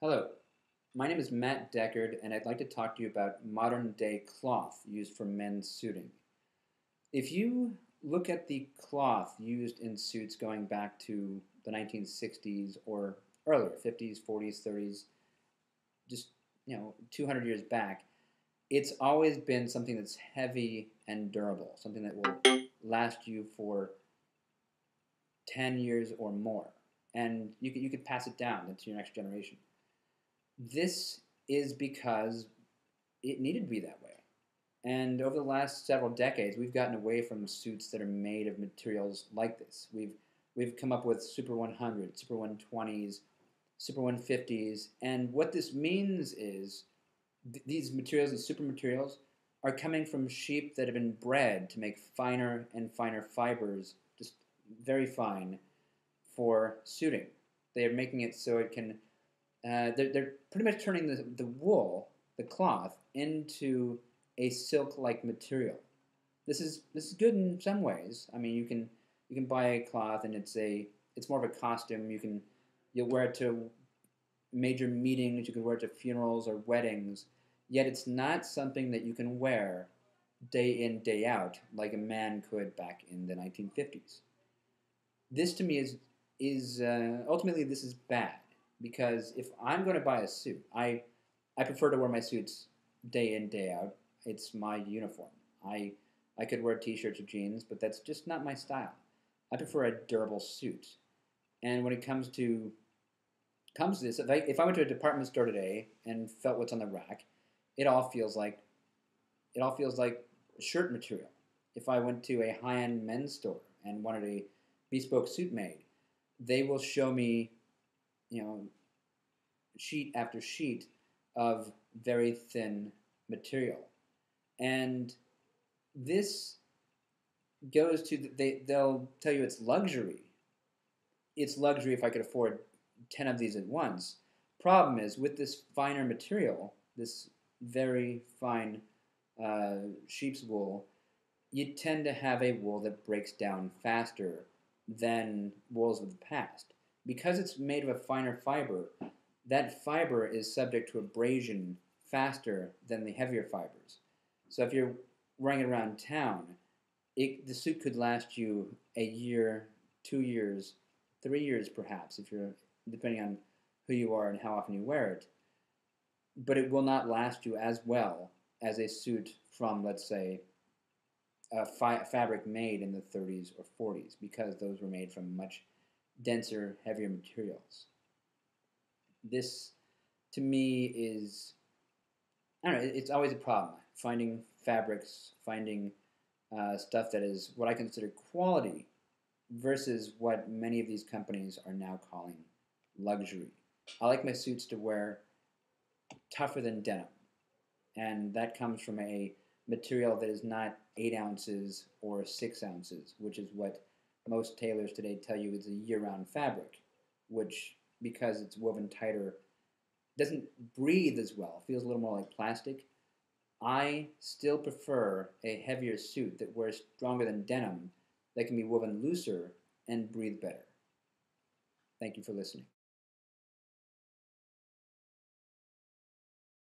Hello, my name is Matt Deckard, and I'd like to talk to you about modern day cloth used for men's suiting. If you look at the cloth used in suits going back to the 1960s or earlier, 50s, 40s, 30s, just 200 years back, it's always been something that's heavy and durable, something that will last you for 10 years or more. And you could pass it down to your next generation. This is because it needed to be that way. And over the last several decades, we've gotten away from suits that are made of materials like this. We've come up with Super 100, Super 120s, Super 150s, and what this means is these materials, these super materials, are coming from sheep that have been bred to make finer and finer fibers, just very fine, for suiting. They are making it so it can they're pretty much turning the wool, the cloth, into a silk-like material. This is good in some ways. I mean, you can buy a cloth and it's more of a costume. You'll wear it to major meetings. You can wear it to funerals or weddings. Yet it's not something that you can wear day in, day out like a man could back in the 1950s. This to me is ultimately this is bad because if I'm going to buy a suit, I prefer to wear my suits day in, day out. It's my uniform. I could wear t-shirts or jeans, but that's just not my style. I prefer a durable suit. And when it comes to this, if I went to a department store today and felt what's on the rack, it all feels like shirt material. If I went to a high-end men's store and wanted a bespoke suit made, they will show me, sheet after sheet of very thin material. And this goes to they'll tell you it's luxury. It's luxury if I could afford 10 of these at once. Problem is with this finer material, this very fine sheep's wool, you tend to have a wool that breaks down faster than wools of the past. Because it's made of a finer fiber, that fiber is subject to abrasion faster than the heavier fibers. So if you're wearing it around town, the suit could last you a year, 2 years, 3 years perhaps, if you're depending on who you are and how often you wear it. But it will not last you as well as a suit from, let's say, a fabric made in the 30s or 40s, because those were made from much denser, heavier materials. This, to me, is, I don't know, it's always a problem. Finding fabrics, finding stuff that is what I consider quality versus what many of these companies are now calling luxury. I like my suits to wear tougher than denim, and that comes from a material that is not 8 ounces or 6 ounces, which is what most tailors today tell you is a year-round fabric, which, because it's woven tighter, doesn't breathe as well, feels a little more like plastic. I still prefer a heavier suit that wears stronger than denim, that can be woven looser and breathe better. Thank you for listening.